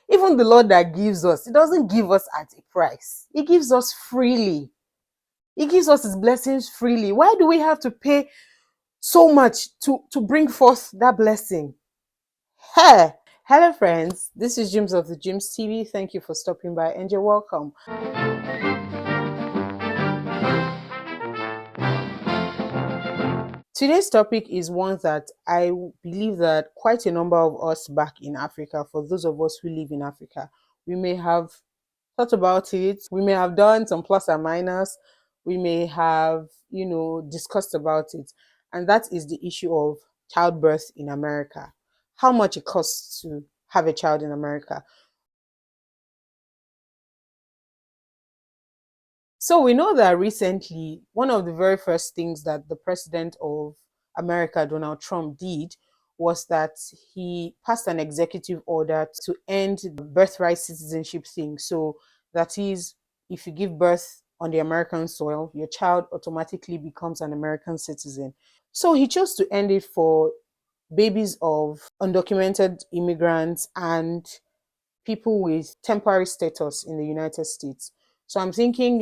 Even the Lord that gives us, He doesn't give us at a price. He gives us freely. He gives us His blessings freely. Why do we have to pay so much to bring forth that blessing? Hey, hello friends. This is Jims of the Jims TV. Thank you for stopping by and you're welcome. Today's topic is one that I believe that quite a number of us back in Africa, for those of us who live in Africa, we may have thought about it. We may have done some plus and minus. We may have, discussed about it. And that is the issue of childbirth in America. How much it costs to have a child in America. So we know that recently, one of the very first things that the president of America, Donald Trump, did was that he passed an executive order to end the birthright citizenship thing. So that is, if you give birth on the American soil, your child automatically becomes an American citizen. So he chose to end it for babies of undocumented immigrants and people with temporary status in the United States. So I'm thinking,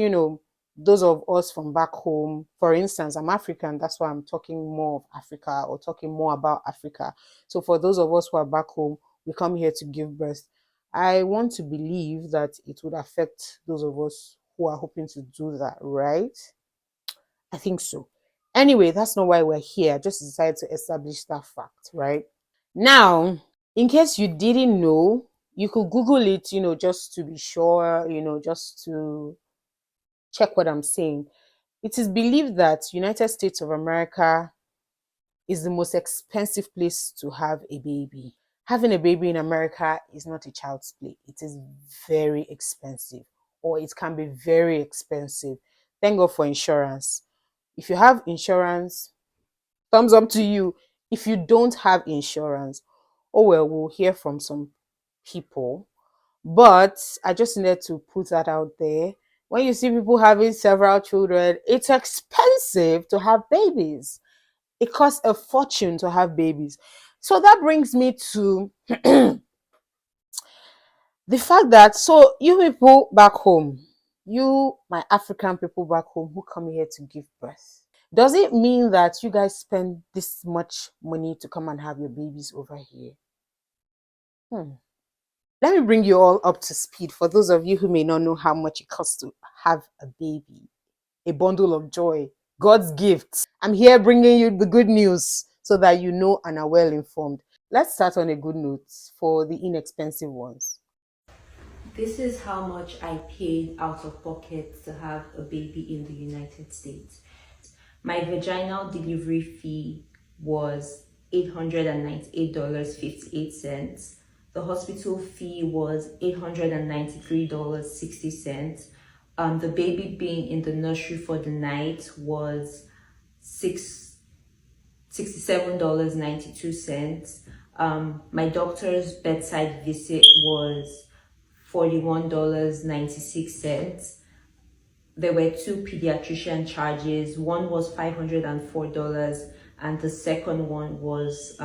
those of us from back home, for instance, I'm African, that's why I'm talking more of Africa or talking more about Africa. So for those of us who are back home, we come here to give birth. I want to believe that it would affect those of us who are hoping to do that, right? I think so. Anyway, that's not why we're here. I just decided to establish that fact, right? Now, in case you didn't know, you could Google it, just to be sure, just to check what I'm saying. It is believed that United States of America is the most expensive place to have a baby. Having a baby in America is not a child's play. It is very expensive, or it can be very expensive. Thank God for insurance. If you have insurance, thumbs up to you. If you don't have insurance, oh well, we'll hear from some people. But I just needed to put that out there. When you see people having several children, it's expensive to have babies. It costs a fortune to have babies. So that brings me to the fact that, so you people back home, you, my African people back home who come here to give birth, does it mean that you guys spend this much money to come and have your babies over here? Let me bring you all up to speed for those of you who may not know how much it costs to have a baby, a bundle of joy, God's gift. I'm here bringing you the good news so that you know and are well informed. Let's start on a good note for the inexpensive ones. This is how much I paid out of pocket to have a baby in the United States. My vaginal delivery fee was $898.58. The hospital fee was $893.60. The baby being in the nursery for the night was $67.92. My doctor's bedside visit was $41.96. There were two pediatrician charges. One was $504 and the second one was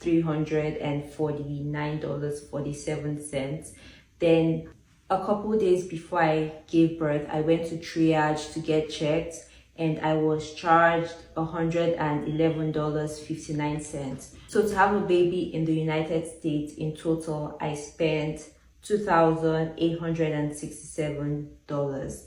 $349.47. Then a couple days before I gave birth, I went to triage to get checked and I was charged $111.59. So to have a baby in the United States, in total, I spent $2,867.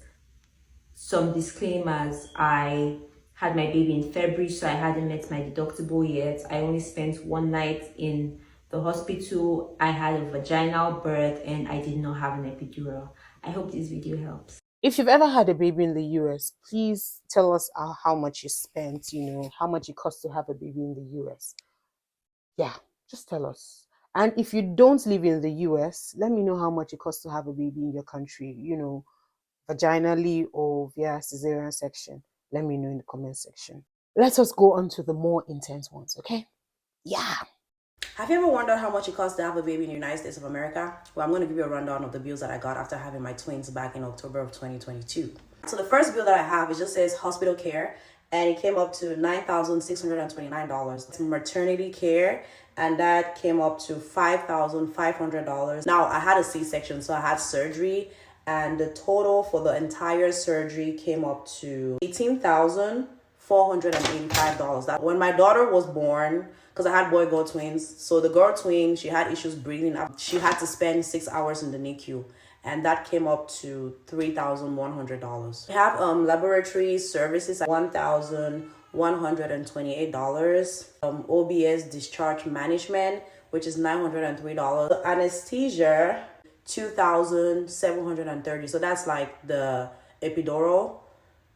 Some disclaimers: I had my baby in February, so I hadn't met my deductible yet. I only spent one night in the hospital. I had a vaginal birth and I did not have an epidural. I hope this video helps. If you've ever had a baby in the US, please tell us how much you spent, how much it costs to have a baby in the US. Yeah, just tell us. And if you don't live in the US, let me know how much it costs to have a baby in your country, vaginally or via cesarean section. Let me know in the comment section. Let us go on to the more intense ones, okay? Yeah. Have you ever wondered how much it costs to have a baby in the United States of America? Well, I'm going to give you a rundown of the bills that I got after having my twins back in October of 2022. So the first bill that I have, it just says hospital care, and it came up to $9,629. Maternity care, and that came up to $5,500. Now I had a C-section, so I had surgery, and the total for the entire surgery came up to $18,485. That when my daughter was born, because I had boy girl twins, so the girl twin, she had issues breathing. She had to spend 6 hours in the NICU, and that came up to $3,100. We have laboratory services at $1,128. OBS discharge management, which is $903. Anesthesia, $2,730. So that's like the epidural.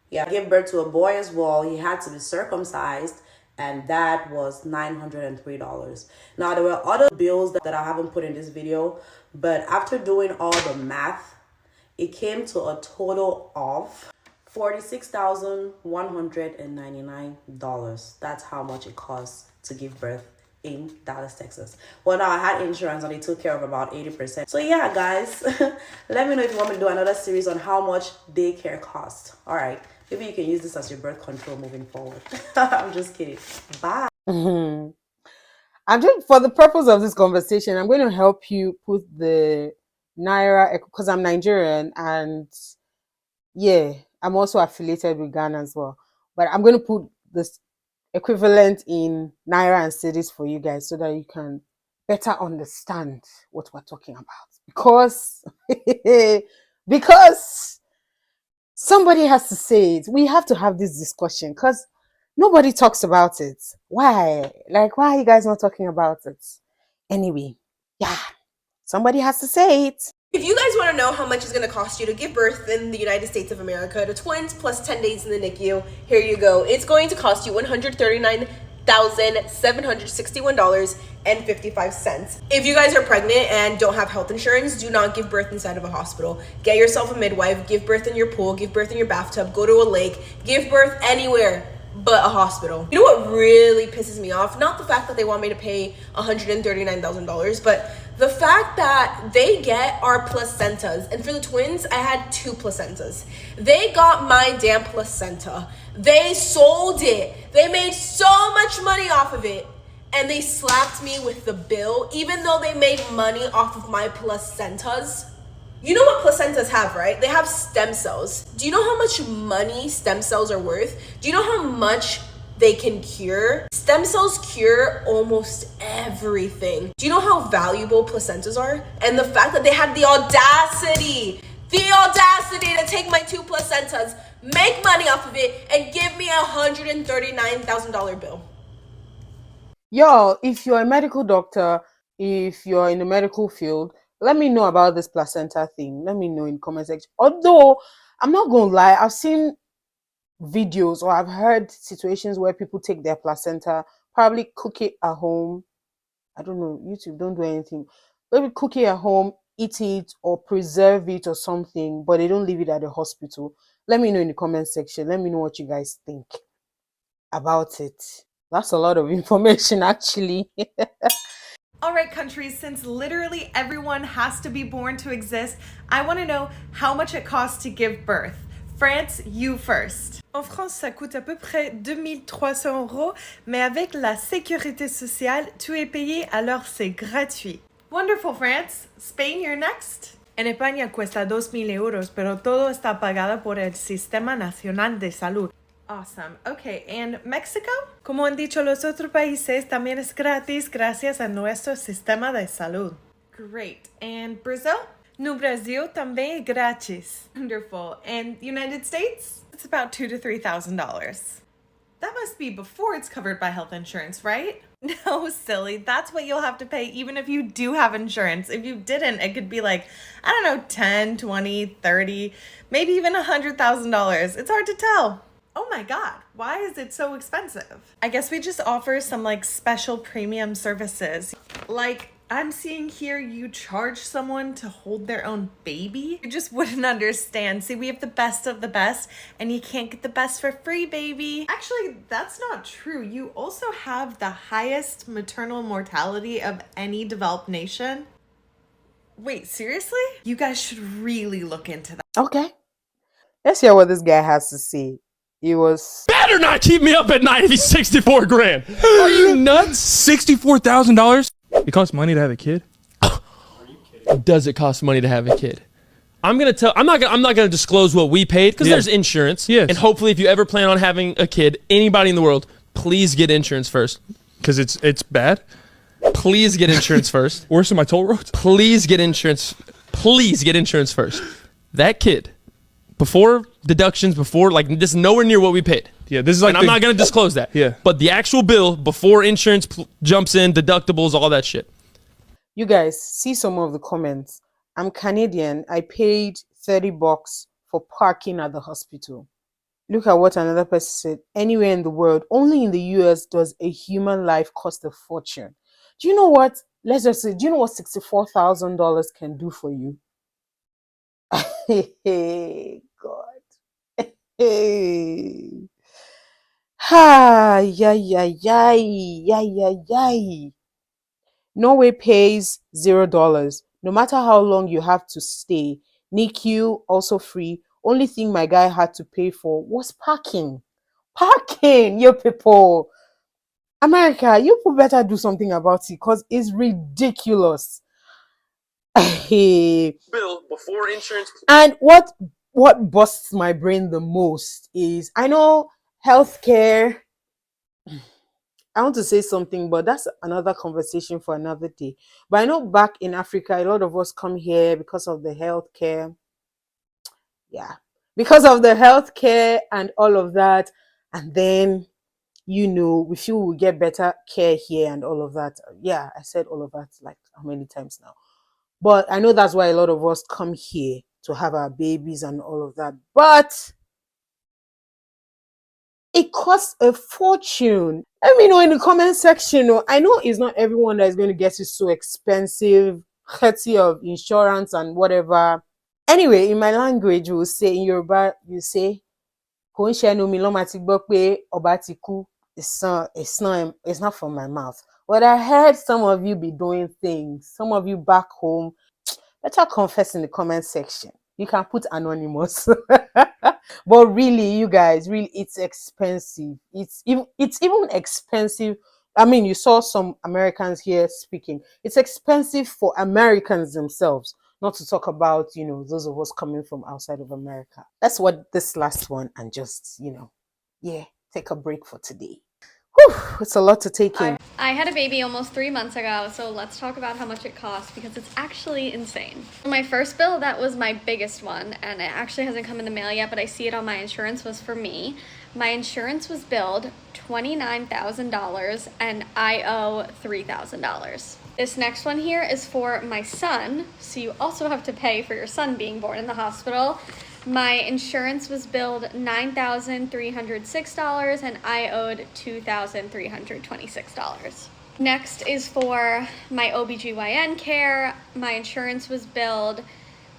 Yeah, I gave birth to a boy as well. He had to be circumcised, and that was $903. Now, there were other bills that I haven't put in this video, but after doing all the math, it came to a total of $46,199. That's how much it costs to give birth in Dallas, Texas. Well, now I had insurance and they took care of about 80%. So yeah, guys, let me know if you want me to do another series on how much daycare costs. All right, maybe you can use this as your birth control moving forward. I'm just kidding. Bye. I'm just, for the purpose of this conversation, I'm going to help you put the Naira, because I'm Nigerian, and yeah, I'm also affiliated with Ghana as well. But I'm going to put this equivalent in Naira and cities for you guys so that you can better understand what we're talking about. Because because somebody has to say it. We have to have this discussion because nobody talks about it. Why? Like, why are you guys not talking about it? Anyway, yeah, somebody has to say it. If you guys want to know how much it's going to cost you to give birth in the United States of America to twins plus 10 days in the NICU, here you go. It's going to cost you $139,761.55. If you guys are pregnant and don't have health insurance, do not give birth inside of a hospital. Get yourself a midwife, give birth in your pool, give birth in your bathtub, go to a lake, give birth anywhere but a hospital. You know what really pisses me off? Not the fact that they want me to pay $139,000, but the fact that they get our placentas. And for the twins, I had 2 placentas. They got my damn placenta. They sold it. They made so much money off of it. And they slapped me with the bill, even though they made money off of my placentas. You know what placentas have, right? They have stem cells. Do you know how much money stem cells are worth? Do you know how much they can cure? Stem cells cure almost everything. Do you know how valuable placentas are? And the fact that they had the audacity to take my 2 placentas, make money off of it, and give me a $139,000 bill. Yo, if you're a medical doctor, if you're in the medical field, let me know about this placenta thing. Let me know in the comment section. Although, I'm not going to lie, I've seen videos or I've heard situations where people take their placenta, probably cook it at home. I don't know, YouTube, don't do anything. Maybe cook it at home, eat it, or preserve it or something, but they don't leave it at the hospital. Let me know in the comment section. Let me know what you guys think about it. That's a lot of information, actually. All right, countries, since literally everyone has to be born to exist, I want to know how much it costs to give birth. France, you first. En France, ça coûte à peu près 2300 €, mais avec la sécurité sociale, tout est payé, alors c'est gratuit. Wonderful, France. Spain, you're next. En España cuesta 2,000 €, pero todo está pagado por el Sistema Nacional de Salud. Awesome. Okay, and Mexico? Como han dicho los otros países, también es gratis gracias a nuestro sistema de salud. Great. And Brazil? No Brasil também é gratis. Wonderful. And United States? It's about $2,000 to $3,000. That must be before it's covered by health insurance, right? No, silly. That's what you'll have to pay even if you do have insurance. If you didn't, it could be like, I don't know, 10, 20, 30, maybe even $100,000. It's hard to tell. Oh my God, why is it so expensive? I guess we just offer some like special premium services. Like I'm seeing here, you charge someone to hold their own baby. You just wouldn't understand. See, we have the best of the best and you can't get the best for free, baby. Actually, that's not true. You also have the highest maternal mortality of any developed nation. Wait, seriously? You guys should really look into that. Okay. Let's hear what this guy has to say. It was Better not keep me up at night if he's 64 grand. Are you nuts? $64,000? It costs money to have a kid? Does it cost money to have a kid? I'm not gonna disclose what we paid because there's insurance. Yes. And hopefully if you ever plan on having a kid, anybody in the world, please get insurance first. Because it's bad? Please get insurance first. Worse than my toll roads? Please get insurance. Please get insurance first. That kid, before deductions, before like this is nowhere near what we paid. Yeah, this is like And I'm not gonna disclose that. Yeah. But the actual bill before insurance jumps in, deductibles, all that shit. You guys see some of the comments. I'm Canadian. I paid $30 for parking at the hospital. Look at what another person said. Anywhere in the world, only in the US does a human life cost a fortune. Do you know what? Let's just say, do you know what $64,000 can do for you? Hey, God. Hey. Ha, yeah, yeah, yeah, yeah, yeah, yeah. Norway pays $0. No matter how long you have to stay. NICU also free. Only thing my guy had to pay for was parking. Parking, you people. America, you people better do something about it because it's ridiculous. Bill before insurance. And what busts my brain the most is I know healthcare. I want to say something, but that's another conversation for another day. But I know back in Africa, a lot of us come here because of the healthcare. Yeah, because of the healthcare and all of that. And then, we feel we get better care here and all of that. Yeah, I said all of that like how many times now. But I know that's why a lot of us come here to have our babies and all of that. But it costs a fortune. Let me know in the comment section. I know it's not everyone that is going to get it so expensive, 30 of insurance and whatever. Anyway, in my language, we'll say in Yoruba, you say, it's not from my mouth. But I heard some of you be doing things. Some of you back home, better confess in the comment section. You can put anonymous. But really, you guys, really, it's expensive. It's even expensive. I mean, you saw some Americans here speaking. It's expensive for Americans themselves, not to talk about, those of us coming from outside of America. That's what this last one and just, take a break for today. Whew, it's a lot to take in. I had a baby almost 3 months ago, so let's talk about how much it costs because it's actually insane. My first bill, that was my biggest one, and it actually hasn't come in the mail yet, but I see it on my insurance, was for me. My insurance was billed $29,000 and I owe $3,000. This next one here is for my son, so you also have to pay for your son being born in the hospital. My insurance was billed $9,306 and I owed $2,326. Next is for my OBGYN care. My insurance was billed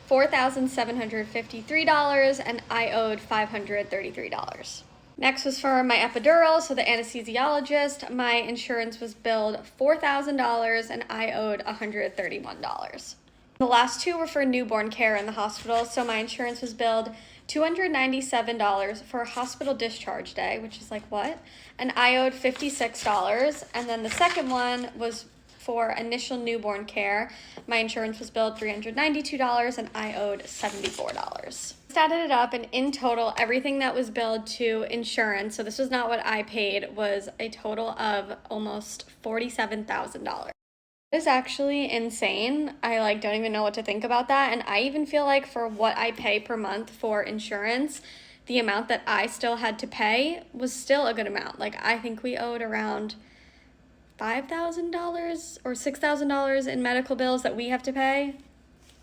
$4,753 and I owed $533. Next was for my epidural, so the anesthesiologist. My insurance was billed $4,000 and I owed $131. The last two were for newborn care in the hospital, so my insurance was billed $297 for a hospital discharge day, which is like what? And I owed $56. And then the second one was for initial newborn care. My insurance was billed $392 and I owed $74. Added it up, and in total, everything that was billed to insurance, so this was not what I paid, was a total of almost $47,000. Is actually insane. I don't even know what to think about that. And I even feel like for what I pay per month for insurance, the amount that I still had to pay was still a good amount. I think we owed around $5,000 or $6,000 in medical bills that we have to pay.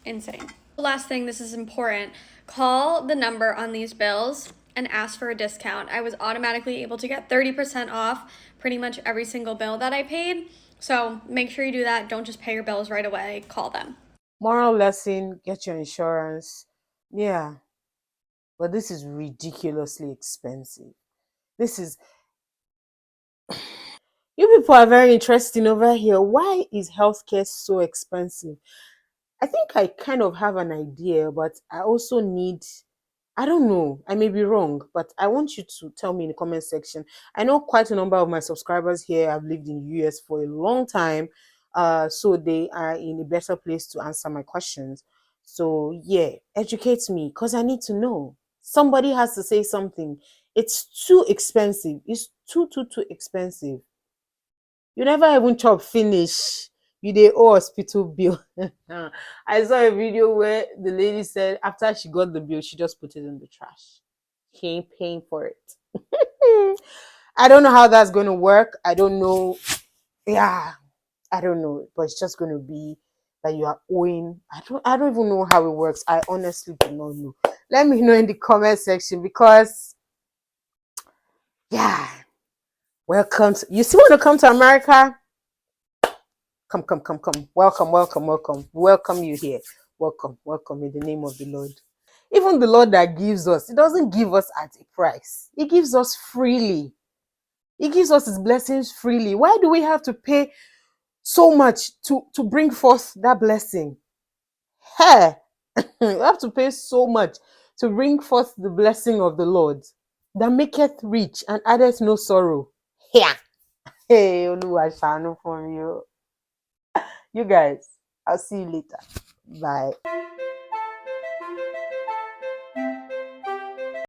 Insane. Last thing, this is important. Call the number on these bills and ask for a discount. I was automatically able to get 30% off pretty much every single bill that I paid. So make sure you do that. Don't just pay your bills right away. Call them. Moral lesson, get your insurance. Yeah. But this is ridiculously expensive. You people are very interesting over here. Why is healthcare so expensive? I think I kind of have an idea, but I also need I don't know. I may be wrong, but I want you to tell me in the comment section. I know quite a number of my subscribers here have lived in the US for a long time, so they are in a better place to answer my questions. So yeah, educate me because I need to know. Somebody has to say something. It's too expensive. It's too expensive. You never even chop finish. You dey owe hospital bill. I saw a video where the lady said after she got the bill, she just put it in the trash. She ain't paying for it. I don't know how that's going to work. I don't know. Yeah, I don't know. But it's just going to be that you are owing. I don't even know how it works. I honestly do not know. Let me know in the comment section because yeah. Welcome. You still want to come to America? Come. Welcome you here. Welcome in the name of the Lord. Even the Lord that gives us, He doesn't give us at a price. He gives us freely. He gives us His blessings freely. Why do we have to pay so much to bring forth that blessing? Hey, we have to pay so much to bring forth the blessing of the Lord that maketh rich and addeth no sorrow. Here. Hey, Oluwa shanu from you. You guys, I'll see you later. Bye.